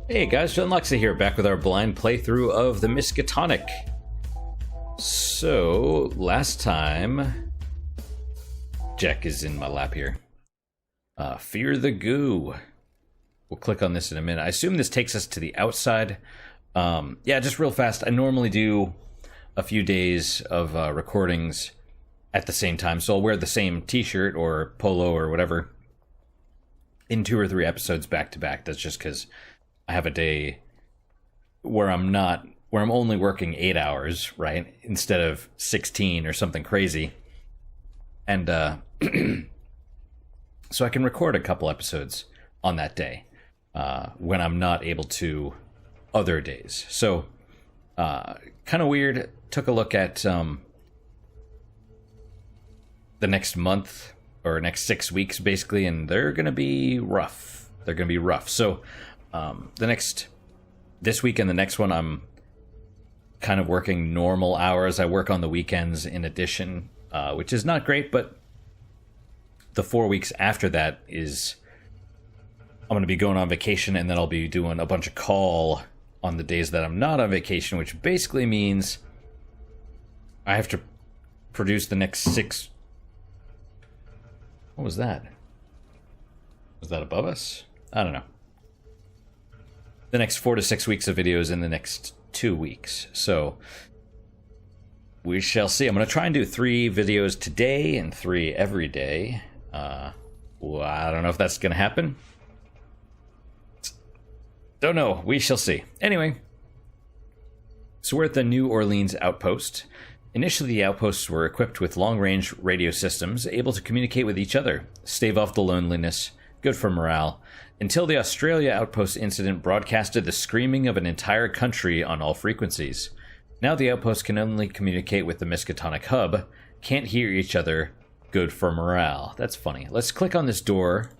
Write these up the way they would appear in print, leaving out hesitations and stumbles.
Hey guys, John Luxa here, back with our blind playthrough of the Miskatonic. So, last time... Jack is in my lap here. Fear the goo. We'll click on this in a minute. I assume this takes us to the outside. Yeah, just real fast. I normally do a few days of recordings at the same time, so I'll wear the same t-shirt or polo or whatever in 2 or 3 episodes back to back. That's just because I have a day where I'm only working 8 hours, right? Instead of 16 or something crazy. And so I can record a couple episodes on that day when I'm not able to other days. So kind of weird. Took a look at the next month or next 6 weeks basically, and they're going to be rough. They're going to be rough. So this week and the next one, I'm kind of working normal hours. I work on the weekends in addition, which is not great, but the 4 weeks after that is, I'm going to be going on vacation, and then I'll be doing a bunch of call on the days that I'm not on vacation, which basically means I have to produce the next 6... What was that? Was that above us? I don't know. The next 4 to 6 weeks of videos in the next 2 weeks. So we shall see. I'm going to try and do 3 videos today and 3 every day. Well, I don't know if that's going to happen. Don't know. We shall see. Anyway, so we're at the New Orleans Outpost. Initially, the outposts were equipped with long-range radio systems, able to communicate with each other, stave off the loneliness, good for morale, until the Australia Outpost incident broadcasted the screaming of an entire country on all frequencies. Now the outpost can only communicate with the Miskatonic hub, can't hear each other, good for morale. That's funny. Let's click on this door.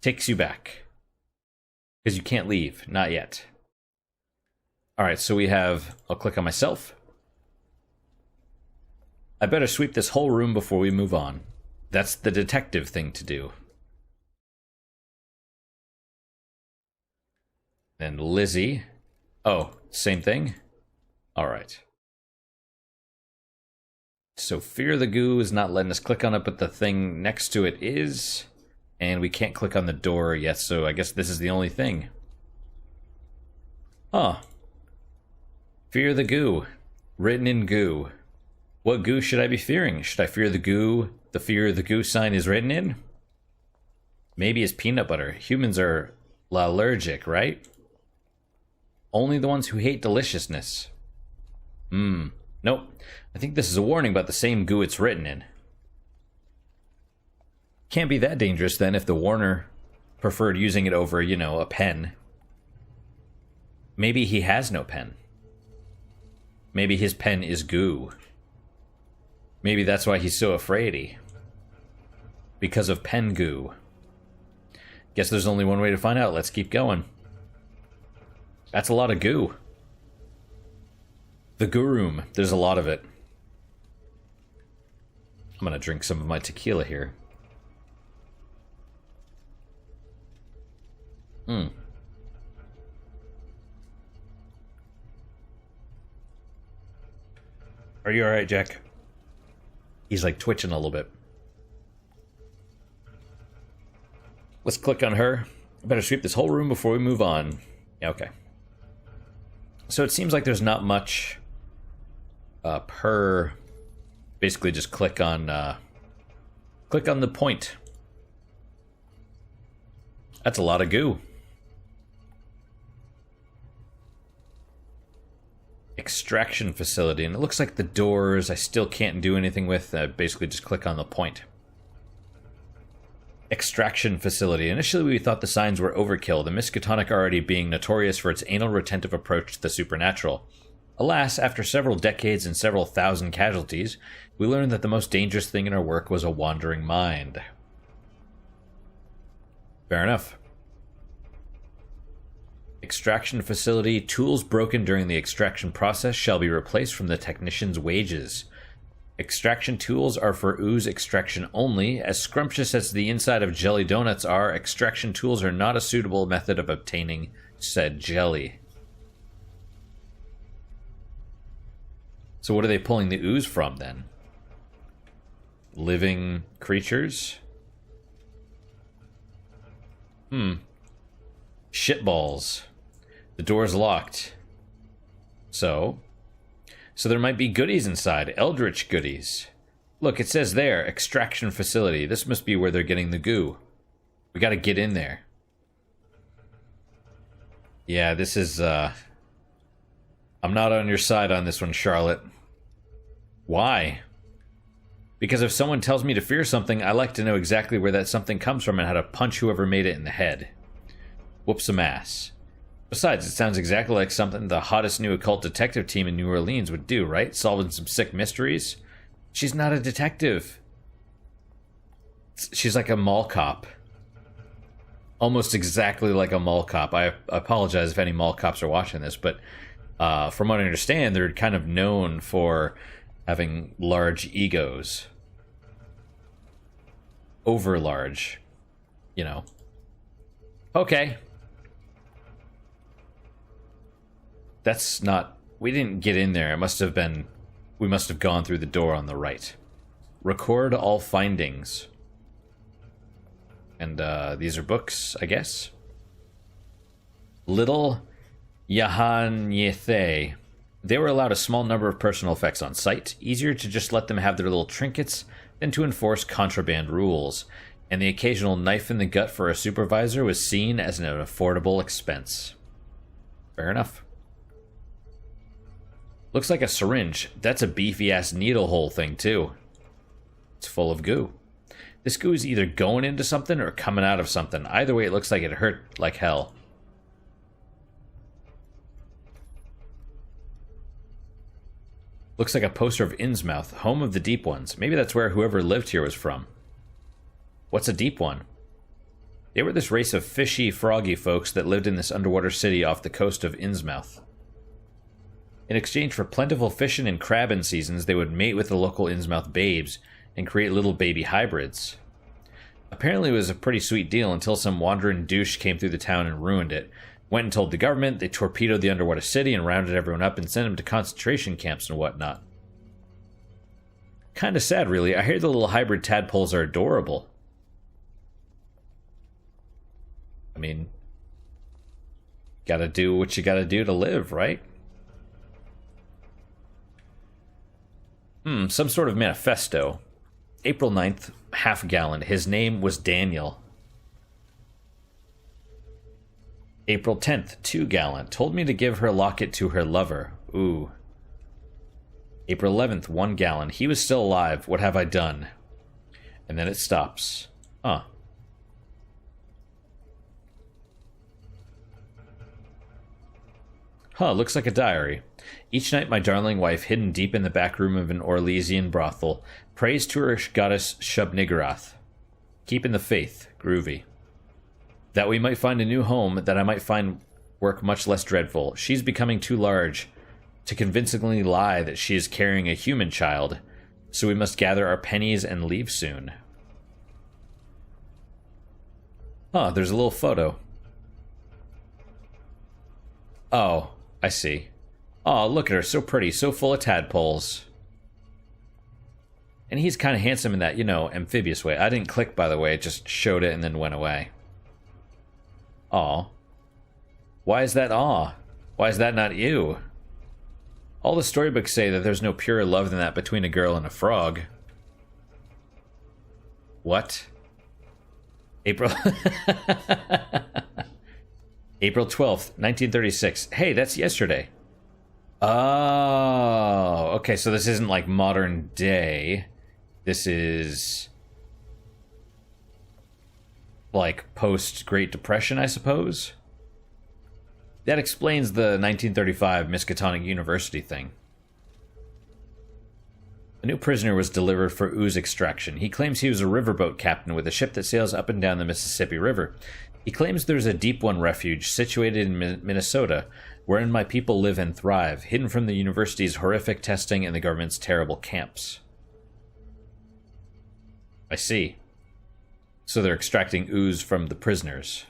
Takes you back. Because you can't leave. Not yet. Alright, so we have... I'll click on myself. I better sweep this whole room before we move on. That's the detective thing to do. And Lizzie. Oh, same thing? Alright. So Fear the Goo is not letting us click on it, but the thing next to it is... And we can't click on the door yet, so I guess this is the only thing. Huh. Fear the goo. Written in goo. What goo should I be fearing? Should I fear the goo the fear the goo sign is written in? Maybe it's peanut butter. Humans are allergic, right? Only the ones who hate deliciousness. Nope. I think this is a warning about the same goo it's written in. Can't be that dangerous then if the Warner preferred using it over, you know, a pen. Maybe he has no pen. Maybe his pen is goo. Maybe that's why he's so afraidy. Because of pen goo. Guess there's only one way to find out. Let's keep going. That's a lot of goo. The goo room. There's a lot of it. I'm gonna drink some of my tequila here. Are you alright, Jack? He's like twitching a little bit. Let's click on her. I better sweep this whole room before we move on. Yeah, okay. So it seems like there's not much per... Basically just click on the point. That's a lot of goo. Extraction facility, and it looks like the doors I still can't do anything with. Basically just click on the point. Extraction facility. Initially we thought the signs were overkill, the Miskatonic already being notorious for its anal retentive approach to the supernatural. Alas, after several decades and several thousand casualties, we learned that the most dangerous thing in our work was a wandering mind. Fair enough. Extraction facility. Tools broken during the extraction process shall be replaced from the technician's wages. Extraction tools are for ooze extraction only. As scrumptious as the inside of jelly donuts are, extraction tools are not a suitable method of obtaining said jelly. So what are they pulling the ooze from, then? Living creatures? Shitballs. The door's locked. So there might be goodies inside. Eldritch goodies. Look, it says there, extraction facility. This must be where they're getting the goo. We gotta get in there. Yeah, this is, I'm not on your side on this one, Charlotte. Why? Because if someone tells me to fear something, I like to know exactly where that something comes from and how to punch whoever made it in the head. Whoop some ass. Besides, it sounds exactly like something the hottest new occult detective team in New Orleans would do, right? Solving some sick mysteries. She's not a detective. She's like a mall cop. Almost exactly like a mall cop. I apologize if any mall cops are watching this, but from what I understand, they're kind of known for having large egos. Over large. You know. Okay. That's not... We didn't get in there. It must have been... We must have gone through the door on the right. Record all findings. And these are books, I guess. Little Yahanyethe. They were allowed a small number of personal effects on site. Easier to just let them have their little trinkets than to enforce contraband rules. And the occasional knife in the gut for a supervisor was seen as an affordable expense. Fair enough. Looks like a syringe. That's a beefy-ass needle hole thing, too. It's full of goo. This goo is either going into something or coming out of something. Either way, it looks like it hurt like hell. Looks like a poster of Innsmouth, home of the Deep Ones. Maybe that's where whoever lived here was from. What's a Deep One? They were this race of fishy, froggy folks that lived in this underwater city off the coast of Innsmouth. In exchange for plentiful fishing and crabbing seasons, they would mate with the local Innsmouth babes and create little baby hybrids. Apparently it was a pretty sweet deal until some wandering douche came through the town and ruined it. Went and told the government, they torpedoed the underwater city and rounded everyone up and sent them to concentration camps and whatnot. Kinda sad, really. I hear the little hybrid tadpoles are adorable. I mean, gotta do what you gotta do to live, right? Some sort of manifesto. April 9th, half gallon. His name was Daniel. April 10th, 2 gallon. Told me to give her locket to her lover. Ooh. April 11th, 1 gallon. He was still alive. What have I done? And then it stops. Huh. Looks like a diary. Each night my darling wife, hidden deep in the back room of an Orlesian brothel, prays to her goddess Shub-Niggurath. Keeping the faith. Groovy. That we might find a new home, that I might find work much less dreadful. She's becoming too large to convincingly lie that she is carrying a human child, so we must gather our pennies and leave soon. There's a little photo. Oh, I see. Oh, look at her, so pretty, so full of tadpoles. And he's kind of handsome in that, amphibious way. I didn't click, by the way, it just showed it and then went away. Aw. Why is that aw? Why is that not you? All the storybooks say that there's no purer love than that between a girl and a frog. What? April... April 12th, 1936. Hey, that's yesterday. Oh, okay, so this isn't like modern day. This is like post-Great Depression, I suppose? That explains the 1935 Miskatonic University thing. A new prisoner was delivered for ooze extraction. He claims he was a riverboat captain with a ship that sails up and down the Mississippi River. He claims there's a Deep One refuge situated in Minnesota, wherein my people live and thrive, hidden from the university's horrific testing and the government's terrible camps. I see. So they're extracting ooze from the prisoners.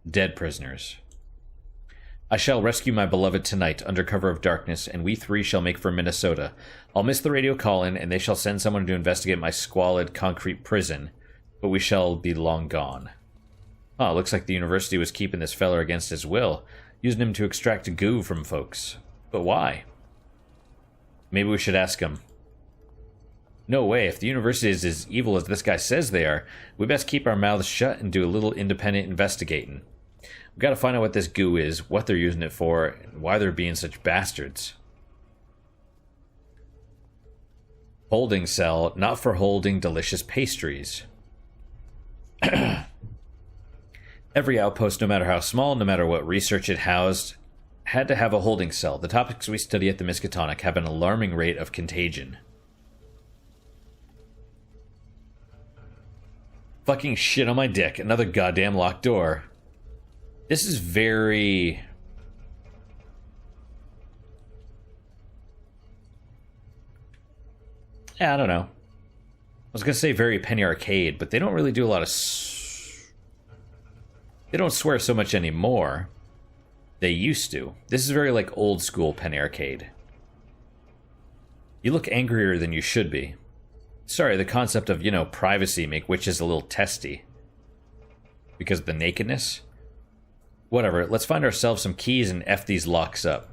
Dead prisoners. I shall rescue my beloved tonight under cover of darkness, and we three shall make for Minnesota. I'll miss the radio call-in, and they shall send someone to investigate my squalid concrete prison, but we shall be long gone. Oh, looks like the university was keeping this feller against his will, using him to extract goo from folks. But why? Maybe we should ask him. No way, if the university is as evil as this guy says they are, we best keep our mouths shut and do a little independent investigating. We've got to find out what this goo is, what they're using it for, and why they're being such bastards. Holding cell, not for holding delicious pastries. Every outpost, no matter how small, no matter what research it housed, had to have a holding cell. The topics we study at the Miskatonic have an alarming rate of contagion. Fucking shit on my dick. Another goddamn locked door. This is very... Yeah, I don't know. I was gonna say very Penny Arcade, but they don't really do a lot of... They don't swear so much anymore. They used to. This is very, like, old school Penny Arcade. You look angrier than you should be. Sorry, the concept of, you know, privacy make witches a little testy. Because of the nakedness? Whatever, let's find ourselves some keys and F these locks up.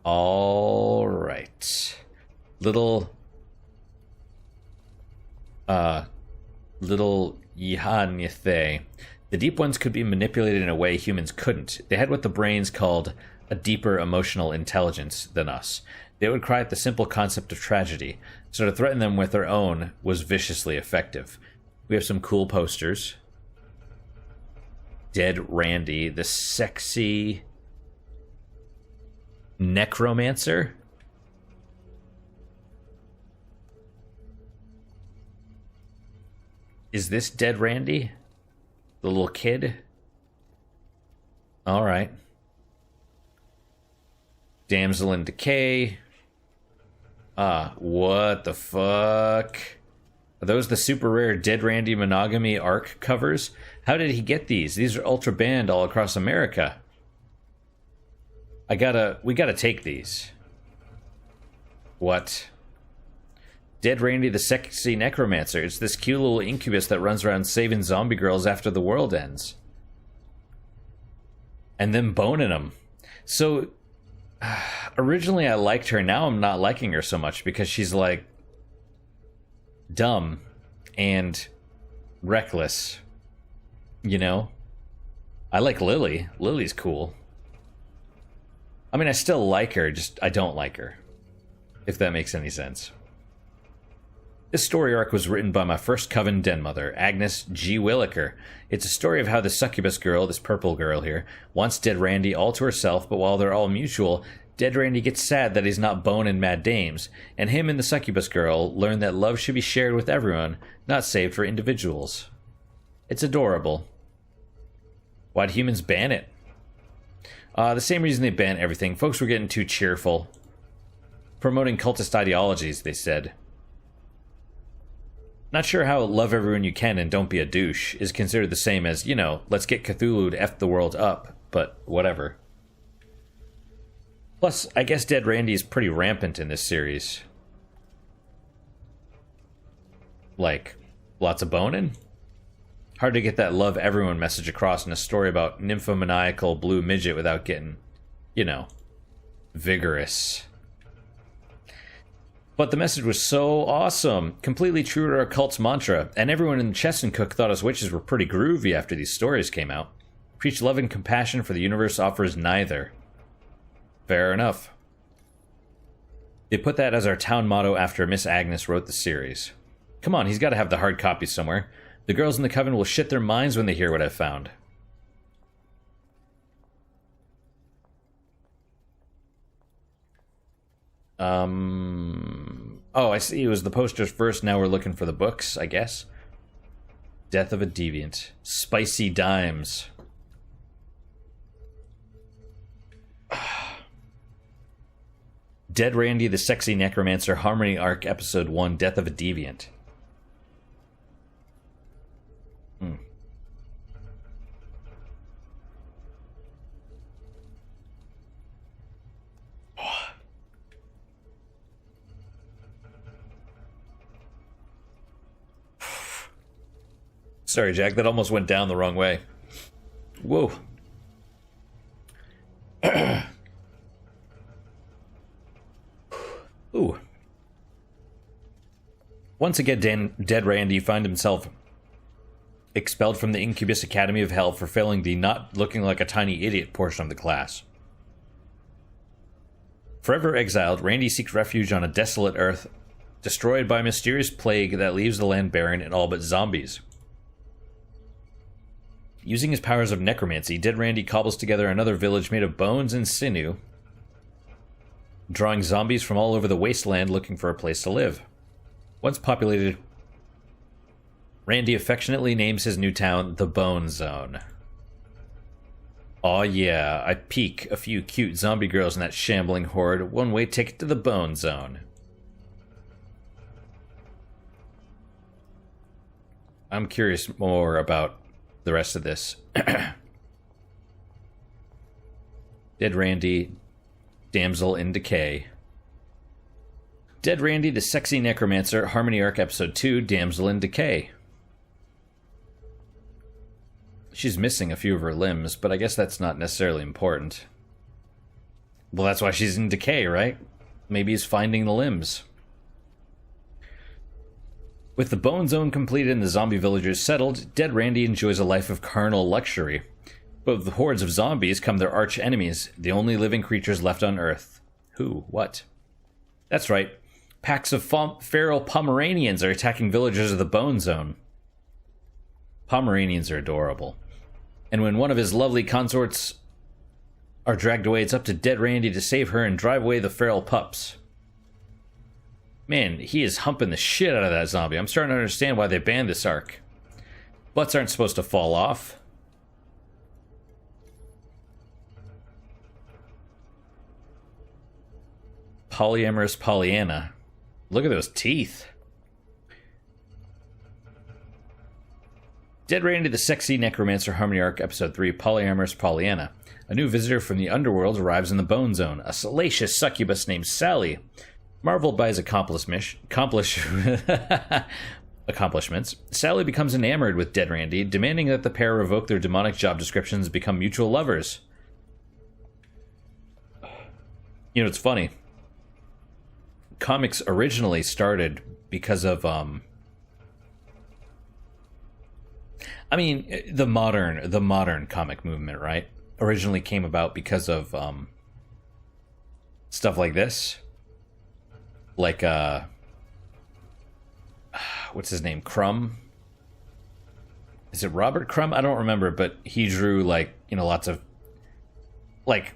Alright. Little Yihanyathe. The deep ones could be manipulated in a way humans couldn't. They had what the brains called a deeper emotional intelligence than us. They would cry at the simple concept of tragedy, so to threaten them with their own was viciously effective. We have some cool posters. Dead Randy, the sexy necromancer. Is this Dead Randy? The little kid? Alright. Damsel in Decay. What the fuck? Are those the super rare Dead Randy Monogamy Arc covers? How did he get these? These are ultra banned all across America. We gotta take these. What? Dead Randy the Sexy Necromancer. It's this cute little incubus that runs around saving zombie girls after the world ends. And then boning them. So, originally I liked her, now I'm not liking her so much because she's like dumb and reckless, you know? I like Lily. Lily's cool. I mean, I still like her, just I don't like her, if that makes any sense. This story arc was written by my first coven den mother, Agnes G. Williker. It's a story of how the succubus girl, this purple girl here, wants Dead Randy all to herself, but while they're all mutual, Dead Randy gets sad that he's not boning mad dames, and him and the succubus girl learn that love should be shared with everyone, not saved for individuals. It's adorable. Why'd humans ban it? The same reason they ban everything. Folks were getting too cheerful. Promoting cultist ideologies, they said. Not sure how love everyone you can and don't be a douche is considered the same as, you know, let's get Cthulhu to F the world up, but whatever. Plus, I guess Dead Randy is pretty rampant in this series. Like, lots of boning? Hard to get that love everyone message across in a story about nymphomaniacal blue midget without getting, you know, vigorous. But the message was so awesome, completely true to our cult's mantra, and everyone in Chesuncook thought us witches were pretty groovy after these stories came out. Preach love and compassion, for the universe offers neither. Fair enough. They put that as our town motto after Miss Agnes wrote the series. Come on, he's got to have the hard copy somewhere. The girls in the coven will shit their minds when they hear what I've found. Oh, I see. It was the posters first. Now we're looking for the books, I guess. Death of a Deviant. Spicy Dimes. Dead Randy the Sexy Necromancer, Harmony Arc, Episode 1, Death of a Deviant. Sorry, Jack, that almost went down the wrong way. Whoa. Ooh. Once again, Dead Randy finds himself expelled from the Incubus Academy of Hell for failing the not looking like a tiny idiot portion of the class. Forever exiled, Randy seeks refuge on a desolate Earth, destroyed by a mysterious plague that leaves the land barren and all but zombies. Using his powers of necromancy, Dead Randy cobbles together another village made of bones and sinew, drawing zombies from all over the wasteland looking for a place to live. Once populated, Randy affectionately names his new town the Bone Zone. Aw yeah, I peek a few cute zombie girls in that shambling horde, one-way ticket to the Bone Zone. I'm curious more about the rest of this. Dead Randy, Damsel in Decay. Dead Randy the Sexy Necromancer, Harmony Arc Episode 2, Damsel in Decay. She's missing a few of her limbs, but I guess that's not necessarily important. Well, that's why she's in decay, right? Maybe he's finding the limbs. With the Bone Zone completed and the zombie villagers settled, Dead Randy enjoys a life of carnal luxury. But with the hordes of zombies come their arch enemies, the only living creatures left on Earth. Who? What? That's right. Packs of feral Pomeranians are attacking villagers of the Bone Zone. Pomeranians are adorable. And when one of his lovely consorts are dragged away, it's up to Dead Randy to save her and drive away the feral pups. Man, he is humping the shit out of that zombie. I'm starting to understand why they banned this arc. Butts aren't supposed to fall off. Polyamorous Pollyanna. Look at those teeth. Dead Randy the Sexy Necromancer, Harmony Arc, Episode 3, Polyamorous Pollyanna. A new visitor from the underworld arrives in the Bone Zone, a salacious succubus named Sally. Marveled by his accomplishments, Sally becomes enamored with Dead Randy, demanding that the pair revoke their demonic job descriptions and become mutual lovers. You know, it's funny. Comics originally started because of, the modern comic movement, right? Originally came about because of, stuff like this. Like, what's his name? Crumb? Is it Robert Crumb? I don't remember, but he drew, like, you know, lots of, like,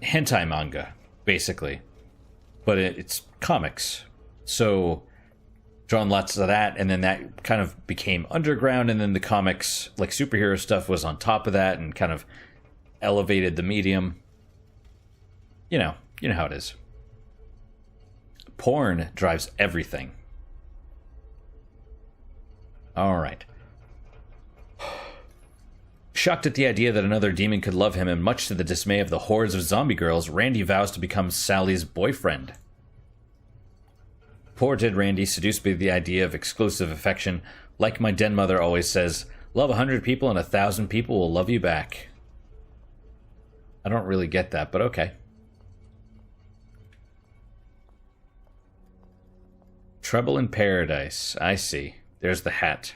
hentai manga, basically. But it's comics. So, drawn lots of that, and then that kind of became underground, and then the comics, like superhero stuff, was on top of that, and kind of elevated the medium. You know how it is. Porn drives everything. Alright. Shocked at the idea that another demon could love him, and much to the dismay of the hordes of zombie girls, Randy vows to become Sally's boyfriend. Poor Dead Randy, seduced by the idea of exclusive affection, like my den mother always says, love 100 people and 1,000 people will love you back. I don't really get that, but okay. Trouble in Paradise. I see. There's the hat.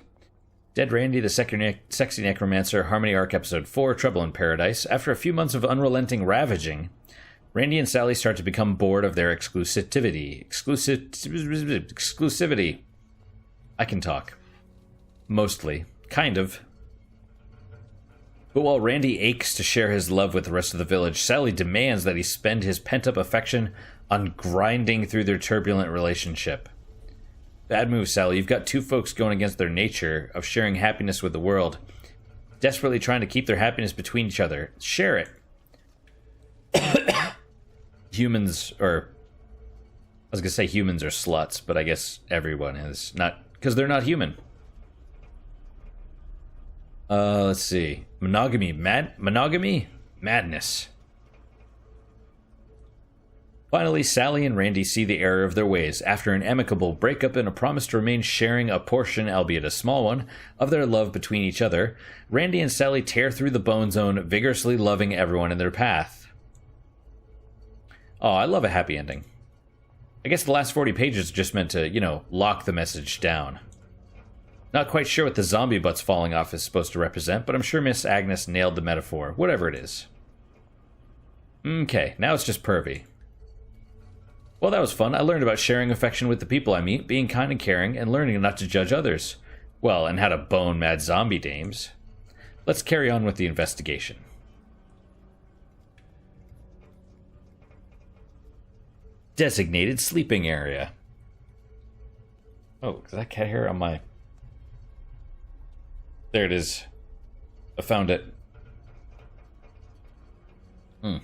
Dead Randy, the Sexy Necromancer, Harmony Arc Episode 4, Trouble in Paradise. After a few months of unrelenting ravaging, Randy and Sally start to become bored of their exclusivity. Exclusivity. I can talk. Mostly. Kind of. But while Randy aches to share his love with the rest of the village, Sally demands that he spend his pent-up affection on grinding through their turbulent relationship. Bad move, Sally. You've got two folks going against their nature of sharing happiness with the world, desperately trying to keep their happiness between each other. Share it. Humans, or was gonna say humans are sluts, but I guess everyone is. Not because they're not human. Let's see. Monogamy. Madness. Finally, Sally and Randy see the error of their ways. After an amicable breakup and a promise to remain sharing a portion, albeit a small one, of their love between each other, Randy and Sally tear through the Bone Zone, vigorously loving everyone in their path. Oh, I love a happy ending. I guess the last 40 pages are just meant to, you know, lock the message down. Not quite sure what the zombie butts falling off is supposed to represent, but I'm sure Miss Agnes nailed the metaphor, whatever it is. Okay, now it's just pervy. Well, that was fun. I learned about sharing affection with the people I meet, being kind and caring, and learning not to judge others. Well, and how to bone mad zombie dames. Let's carry on with the investigation. Designated sleeping area. Oh, is that cat hair on my... There it is. I found it. I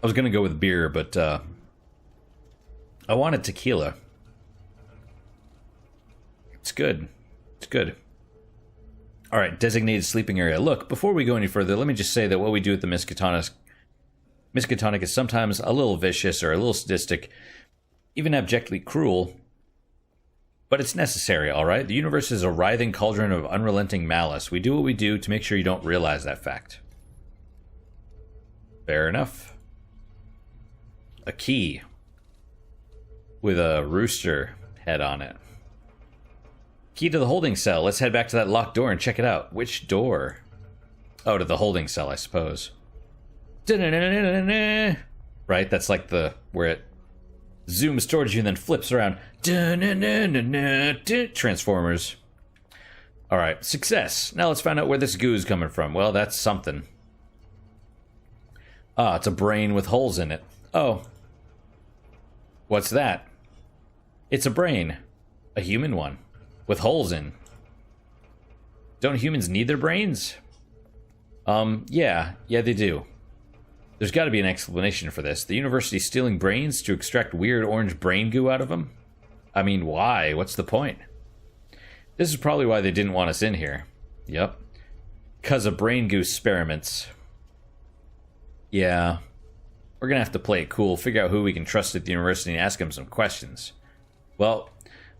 was gonna go with beer, but I wanted tequila. It's good. It's good. All right, designated sleeping area. Look, before we go any further, let me just say that what we do at the Miskatonic is sometimes a little vicious or a little sadistic, even abjectly cruel, but it's necessary, all right? The universe is a writhing cauldron of unrelenting malice. We do what we do to make sure you don't realize that fact. Fair enough. A key with a rooster head on it. Key to the holding cell. Let's head back to that locked door and check it out. Which door? Oh, to the holding cell, I suppose. Right? That's like the where it zooms towards you and then flips around. Transformers. All right, success. Now let's find out where this goo is coming from. Well, that's something. Ah, it's a brain with holes in it. Oh. What's that? It's a brain. A human one. With holes in. Don't humans need their brains? Yeah, they do. There's got to be an explanation for this. The university's stealing brains to extract weird orange brain goo out of them? I mean, why? What's the point? This is probably why they didn't want us in here. Yep. 'Cause of brain goo experiments. Yeah. We're gonna have to play it cool, figure out who we can trust at the university and ask him some questions. Well,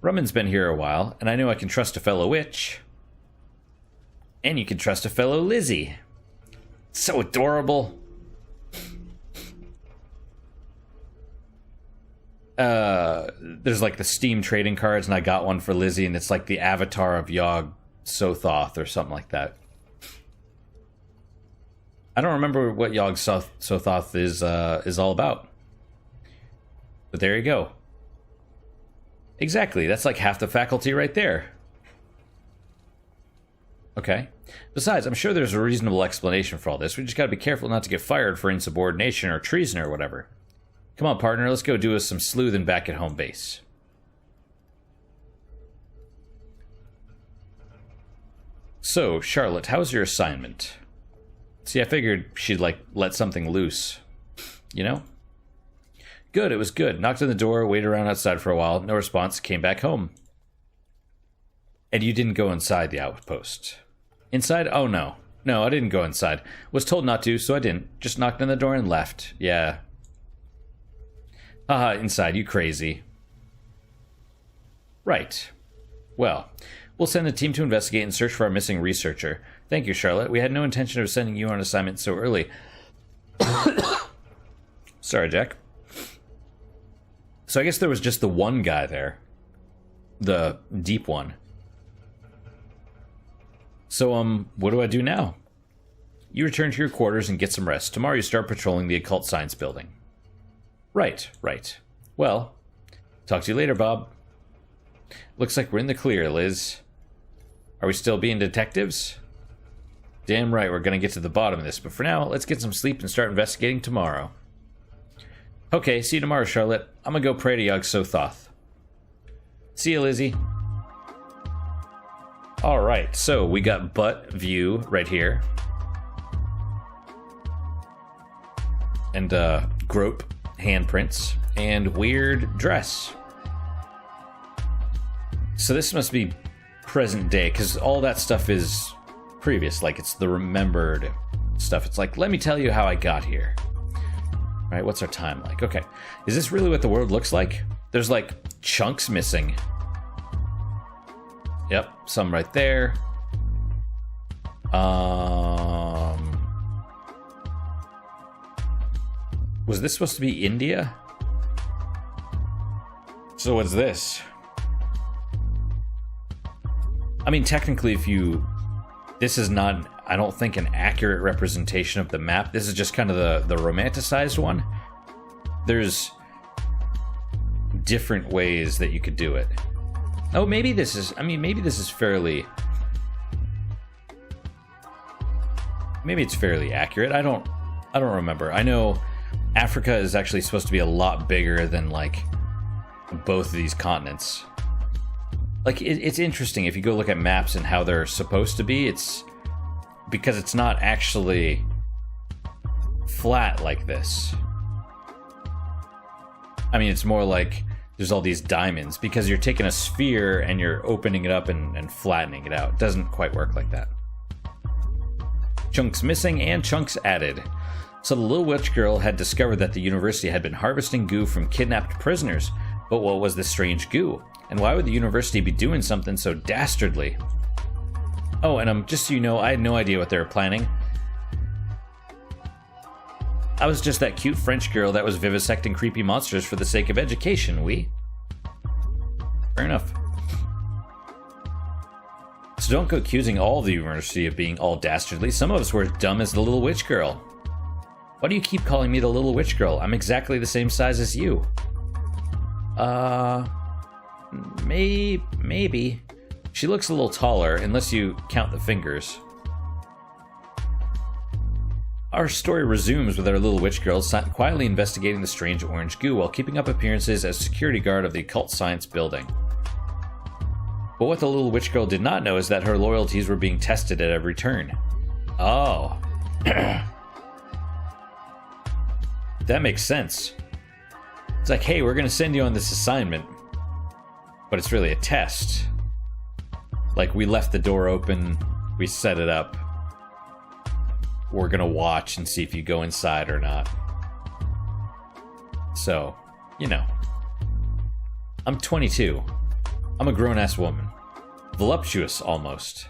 Rumman's been here a while, and I know I can trust a fellow witch. And you can trust a fellow Lizzie. So adorable. There's like the Steam trading cards, and I got one for Lizzie, and it's like the avatar of Yog Sothoth or something like that. I don't remember what Yog Sothoth is all about. But there you go. Exactly, that's like half the faculty right there. Okay. Besides, I'm sure there's a reasonable explanation for all this. We just gotta be careful not to get fired for insubordination or treason or whatever. Come on, partner, let's go do us some sleuthing back at home base. So, Charlotte, how's your assignment? See, I figured she'd, like, let something loose. You know? Good, it was good. Knocked on the door, waited around outside for a while, no response, came back home. And you didn't go inside the outpost. Inside? Oh, no. No, I didn't go inside. Was told not to, so I didn't. Just knocked on the door and left. Yeah. Haha, inside, you crazy. Right. Well, we'll send a team to investigate and search for our missing researcher. Thank you, Charlotte. We had no intention of sending you on assignment so early. Sorry, Jack. So I guess there was just the one guy there. The deep one. So, what do I do now? You return to your quarters and get some rest. Tomorrow you start patrolling the occult science building. Right. Well, talk to you later, Bob. Looks like we're in the clear, Liz. Are we still being detectives? Damn right, we're gonna get to the bottom of this, but for now, let's get some sleep and start investigating tomorrow. Okay, see you tomorrow, Charlotte. I'm gonna go pray to Yog Sothoth. See you, Lizzie. All right, so we got butt view right here. And grope handprints and weird dress. So this must be present day, because all that stuff is previous, like it's the remembered stuff. It's like, let me tell you how I got here. Right, what's our time like? Okay, is this really what the world looks like? There's like chunks missing. Yep, some right there. Was this supposed to be India? So what's this? I mean, technically, this is not, I don't think, an accurate representation of the map. This is just kind of the romanticized one. There's different ways that you could do it. Oh, maybe this is, maybe this is fairly... Maybe it's fairly accurate. I don't remember. I know Africa is actually supposed to be a lot bigger than, like, both of these continents. Like, it's interesting if you go look at maps and how they're supposed to be. It's because it's not actually flat like this. I mean, it's more like there's all these diamonds because you're taking a sphere and you're opening it up and flattening it out. It doesn't quite work like that. Chunks missing and chunks added. So the little witch girl had discovered that the university had been harvesting goo from kidnapped prisoners. But what was this strange goo? And why would the university be doing something so dastardly? Oh, and just so you know, I had no idea what they were planning. I was just that cute French girl that was vivisecting creepy monsters for the sake of education, Fair enough. So don't go accusing all the university of being all dastardly. Some of us were dumb as the little witch girl. Why do you keep calling me the little witch girl? I'm exactly the same size as you. Maybe. She looks a little taller, unless you count the fingers. Our story resumes with our little witch girl quietly investigating the strange orange goo while keeping up appearances as security guard of the occult science building. But what the little witch girl did not know is that her loyalties were being tested at every turn. Oh. That makes sense. It's like, hey, we're going to send you on this assignment, but it's really a test. Like, we left the door open, we set it up. We're going to watch and see if you go inside or not. So, you know. I'm 22. I'm a grown-ass woman. Voluptuous, almost.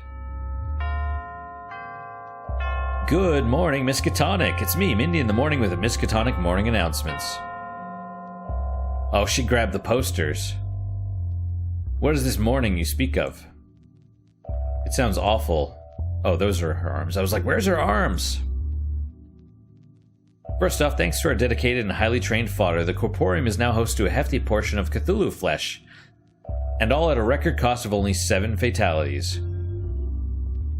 Good morning, Miskatonic. It's me, Mindy, in the morning with the Miskatonic morning announcements. Oh, she grabbed the posters. What is this morning you speak of? It sounds awful. Oh, those are her arms. I was like, where's her arms? First off, thanks to our dedicated and highly trained fodder, the Corporium is now host to a hefty portion of Cthulhu flesh. And all at a record cost of only 7 fatalities.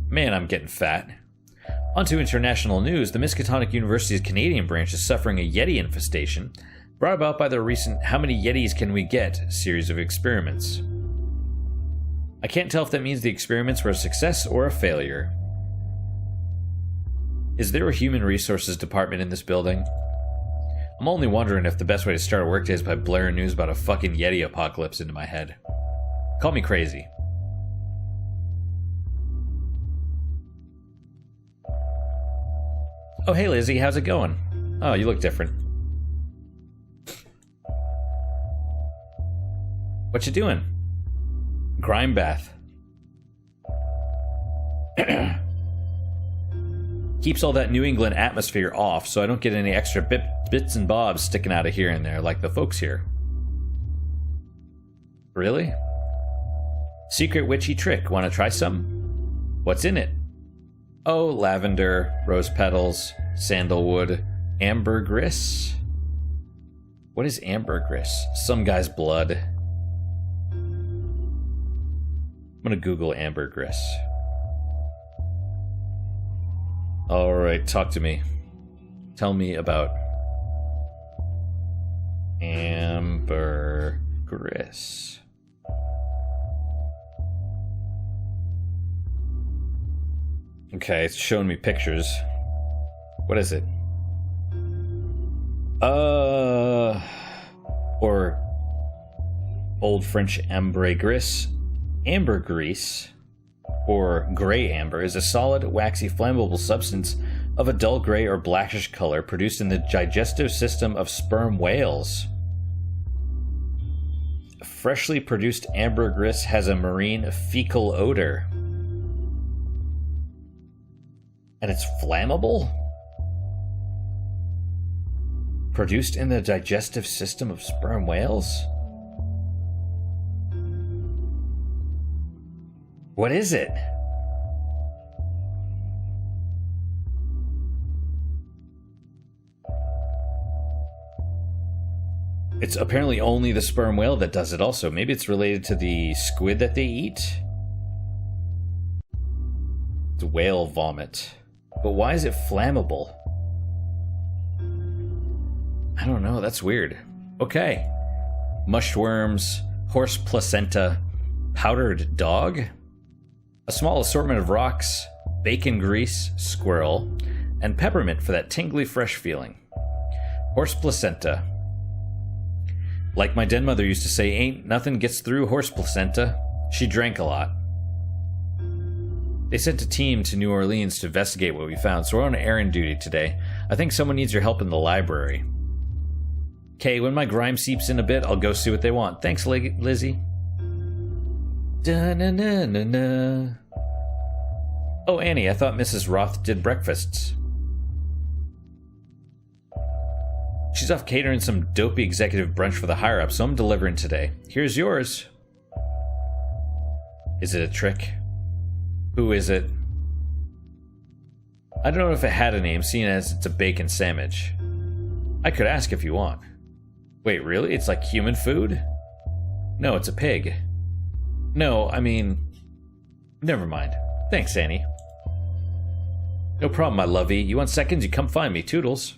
Man, I'm getting fat. On to international news, the Miskatonic University's Canadian branch is suffering a Yeti infestation, brought about by the recent How Many Yetis Can We Get series of experiments. I can't tell if that means the experiments were a success or a failure. Is there a human resources department in this building? I'm only wondering if the best way to start a workday is by blaring news about a fucking Yeti apocalypse into my head. Call me crazy. Oh, hey Lizzie, how's it going? Oh, you look different. What you doing? Grime bath. Keeps all that New England atmosphere off so I don't get any extra bits and bobs sticking out of here and there like the folks here. Really? Secret witchy trick. Want to try some? What's in it? Oh, lavender, rose petals, sandalwood, ambergris. What is ambergris? Some guy's blood. I'm gonna Google ambergris. Alright, talk to me. Tell me about ambergris. Okay, it's showing me pictures. What is it? Or Old French ambergris. Ambergris, or gray amber, is a solid, waxy, flammable substance of a dull gray or blackish color produced in the digestive system of sperm whales. Freshly produced ambergris has a marine fecal odor. And it's flammable? Produced in the digestive system of sperm whales? What is it? It's apparently only the sperm whale that does it also. Maybe it's related to the squid that they eat? It's whale vomit. But why is it flammable? I don't know, that's weird. Okay. Mushed worms, horse placenta, powdered dog, a small assortment of rocks, bacon grease, squirrel, and peppermint for that tingly fresh feeling. Horse placenta. Like my den mother used to say, ain't nothing gets through horse placenta. She drank a lot. They sent a team to New Orleans to investigate what we found, so we're on errand duty today. I think someone needs your help in the library. Okay, when my grime seeps in a bit, I'll go see what they want. Thanks, Lizzie. Da-na-na-na-na. Oh, Annie, I thought Mrs. Roth did breakfasts. She's off catering some dopey executive brunch for the higher-ups, so I'm delivering today. Here's yours. Is it a trick? Who is it? I don't know if it had a name, seeing as it's a bacon sandwich. I could ask if you want. Wait, really? It's like human food? No, it's a pig. No, I mean... Never mind. Thanks, Annie. No problem, my lovey. You want seconds? You come find me. Toodles.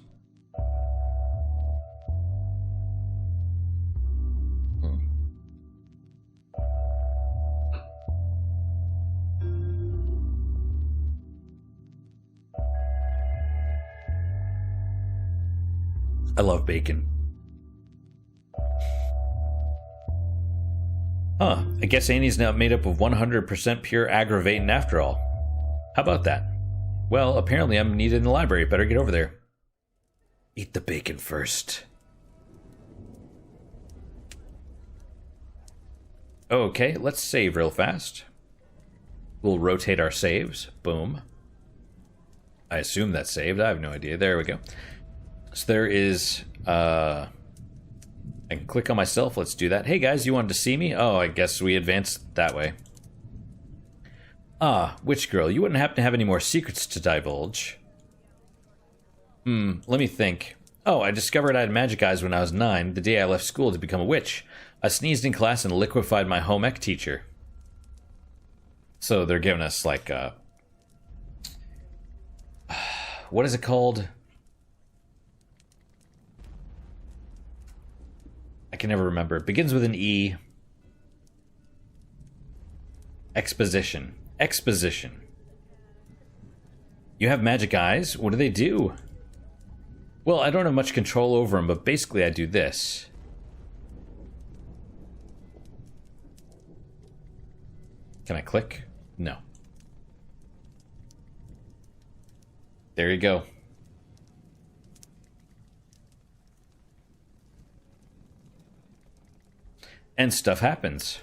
I love bacon. Huh, I guess Annie's now made up of 100% pure aggravating after all. How about that? Well, apparently I'm needed in the library. Better get over there. Eat the bacon first. Okay, let's save real fast. We'll rotate our saves. Boom. I assume that's saved. I have no idea. There we go. So there is, I can click on myself. Let's do that. Hey guys, you wanted to see me? Oh, I guess we advanced that way. Ah, witch girl, you wouldn't happen to have any more secrets to divulge? Let me think. Oh, I discovered I had magic eyes when I was 9, the day I left school to become a witch. I sneezed in class and liquefied my home ec teacher. So they're giving us, like, what is it called? I can never remember. It begins with an E. Exposition. Exposition. You have magic eyes? What do they do? Well, I don't have much control over them, but basically I do this. Can I click? No. There you go. And stuff happens.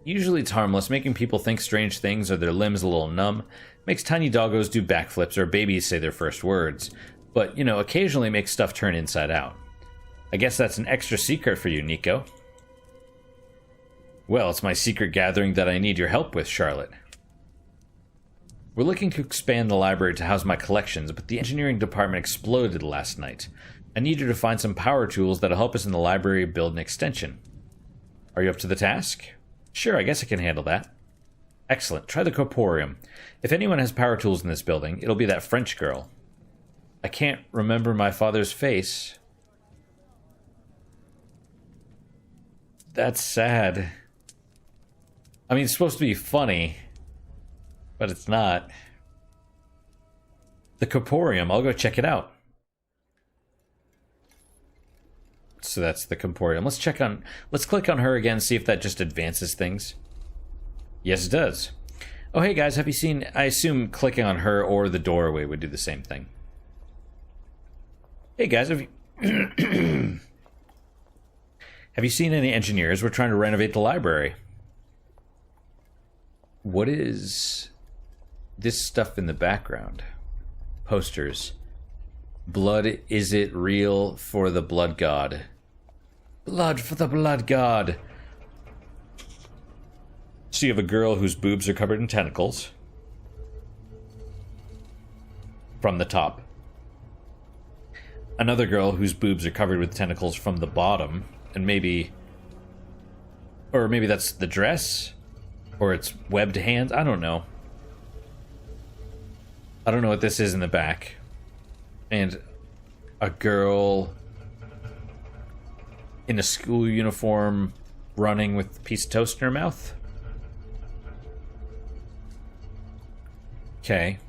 Usually it's harmless, making people think strange things or their limbs a little numb, makes tiny doggos do backflips or babies say their first words, but, you know, occasionally makes stuff turn inside out. I guess that's an extra secret for you, Nico. Well, it's my secret gathering that I need your help with, Charlotte. We're looking to expand the library to house my collections, but the engineering department exploded last night. I need you to find some power tools that'll help us in the library build an extension. Are you up to the task? Sure, I guess I can handle that. Excellent. Try the corporeum. If anyone has power tools in this building, it'll be that French girl. I can't remember my father's face. That's sad. I mean, it's supposed to be funny, but it's not. The Corporium. I'll go check it out. So that's the Corporium. Let's click on her again, see if that just advances things. Yes, it does. Oh, hey guys, have you seen... I assume clicking on her or the doorway would do the same thing. Hey guys, have you... have you seen any engineers? We're trying to renovate the library. What is this stuff in the background? Posters. Blood, is it real for the blood god? Blood for the blood god. So you have a girl whose boobs are covered in tentacles. From the top. Another girl whose boobs are covered with tentacles from the bottom. And maybe... Or maybe that's the dress? Or it's webbed hands? I don't know. I don't know what this is in the back. And a girl in a school uniform running with a piece of toast in her mouth. Okay.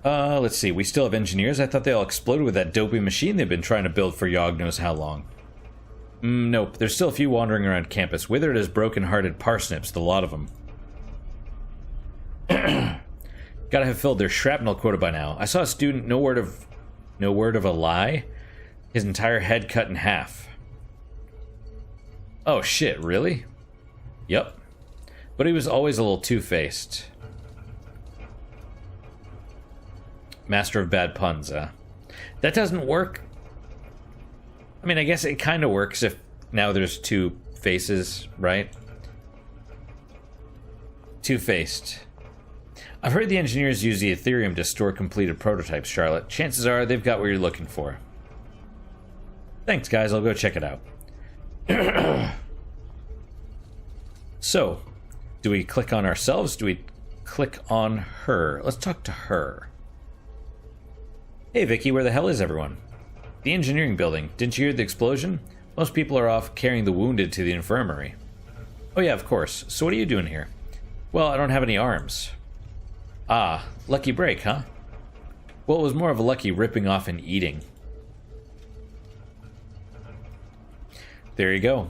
Let's see. We still have engineers? I thought they all exploded with that dopey machine they've been trying to build for Yog knows how long. Nope. There's still a few wandering around campus. Withered as broken-hearted parsnips, the lot of them. Gotta have filled their shrapnel quota by now. I saw a student, no word of a lie, his entire head cut in half. Oh shit, really? Yep. But he was always a little two-faced. Master of bad puns, That doesn't work. I mean, I guess it kind of works if now there's two faces, right? Two-faced. I've heard the engineers use the Ethereum to store completed prototypes, Charlotte. Chances are they've got what you're looking for. Thanks, guys. I'll go check it out. So, do we click on ourselves? Do we click on her? Let's talk to her. Hey, Vicky, where the hell is everyone? The engineering building. Didn't you hear the explosion? Most people are off carrying the wounded to the infirmary. Oh yeah, of course. So what are you doing here? Well, I don't have any arms. Ah, lucky break, huh? Well, it was more of a lucky ripping off and eating. There you go.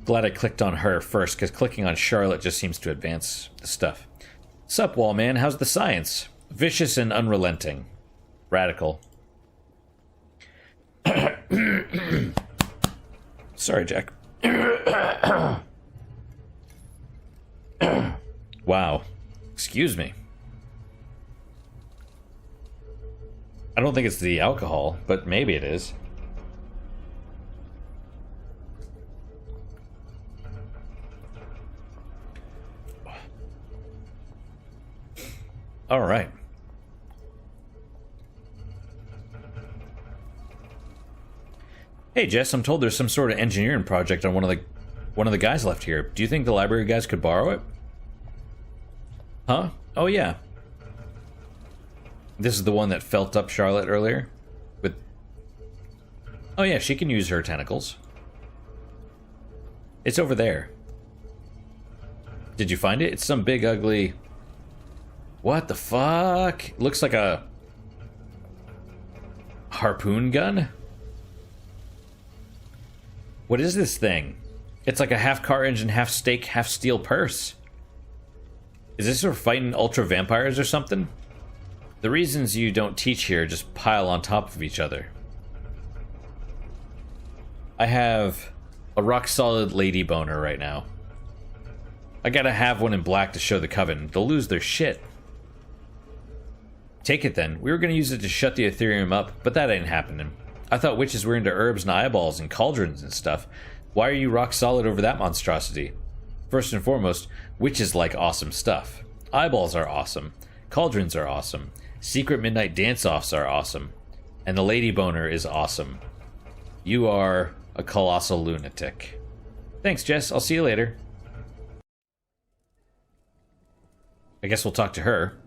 Glad I clicked on her first, because clicking on Charlotte just seems to advance the stuff. Sup, Wallman, how's the science? Vicious and unrelenting. Radical. Sorry, Jack. Wow. Excuse me. I don't think it's the alcohol, but maybe it is. All right. Hey, Jess, I'm told there's some sort of engineering project on one of the guys left here. Do you think the library guys could borrow it? Huh? Oh, yeah. This is the one that felt up Charlotte earlier? With... Oh, yeah, she can use her tentacles. It's over there. Did you find it? It's some big, ugly... What the fuck? Looks like a... harpoon gun? What is this thing? It's like a half car engine, half steak, half steel purse. Is this for fighting ultra vampires or something? The reasons you don't teach here just pile on top of each other. I have a rock solid lady boner right now. I gotta have one in black to show the coven. They'll lose their shit. Take it then. We were gonna use it to shut the Ethereum up, but that ain't happening. I thought witches were into herbs and eyeballs and cauldrons and stuff. Why are you rock solid over that monstrosity? First and foremost, witches like awesome stuff. Eyeballs are awesome. Cauldrons are awesome. Secret midnight dance-offs are awesome. And the lady boner is awesome. You are a colossal lunatic. Thanks, Jess. I'll see you later. I guess we'll talk to her.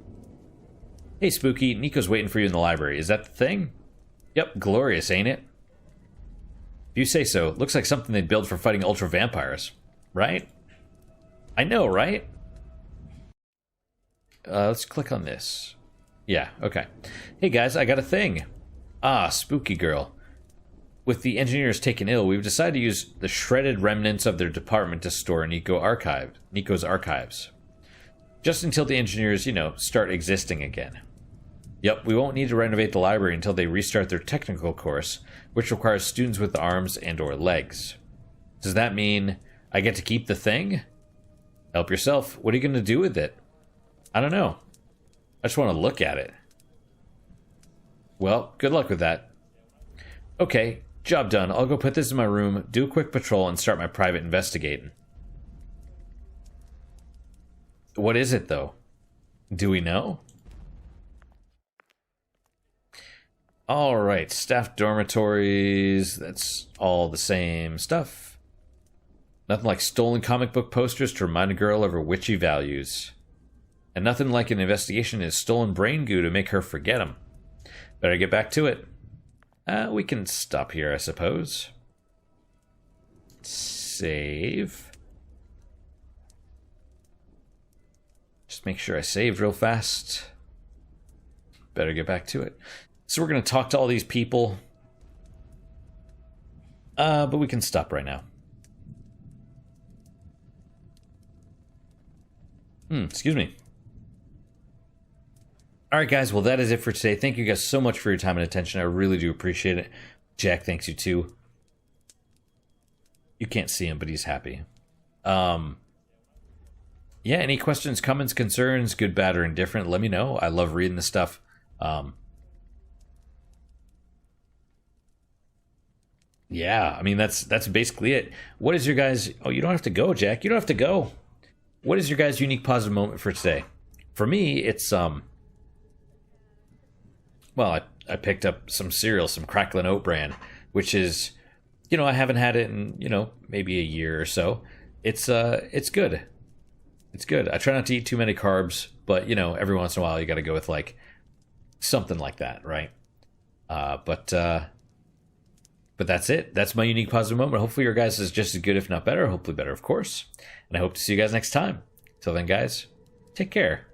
Hey, Spooky. Nico's waiting for you in the library. Is that the thing? Yep, glorious, ain't it? If you say so. Looks like something they'd build for fighting ultra vampires. Right? I know, right? Let's click on this. Yeah, okay. Hey guys, I got a thing. Ah, spooky girl. With the engineers taken ill, we've decided to use the shredded remnants of their department to store Nico's archives. Just until the engineers, start existing again. Yep, we won't need to renovate the library until they restart their technical course, which requires students with arms and or legs. Does that mean I get to keep the thing? Help yourself. What are you going to do with it? I don't know. I just want to look at it. Well, good luck with that. Okay, job done. I'll go put this in my room, do a quick patrol, and start my private investigating. What is it, though? Do we know? Alright, staff dormitories. That's all the same stuff. Nothing like stolen comic book posters to remind a girl of her witchy values. And nothing like an investigation is stolen brain goo to make her forget them. Better get back to it. We can stop here, I suppose. Save. Just make sure I saved real fast. Better get back to it. So we're going to talk to all these people. But we can stop right now. Excuse me. Alright guys, well that is it for today. Thank you guys so much for your time and attention. I really do appreciate it. Jack thanks you too. You can't see him, but he's happy. Yeah, any questions, comments, concerns, good, bad, or indifferent, let me know. I love reading this stuff. Yeah, I mean, that's basically it. What is your guys... Oh, you don't have to go, Jack. You don't have to go. What is your guys' unique positive moment for today? For me, it's... Well, I picked up some cereal, some Cracklin' Oat Bran, which is, I haven't had it in, maybe a year or so. It's good. It's good. I try not to eat too many carbs, but, every once in a while you got to go with, like, something like that, right? But that's it. That's my unique positive moment. Hopefully your guys is just as good, if not better. Hopefully better, of course. And I hope to see you guys next time. Till then, guys, take care.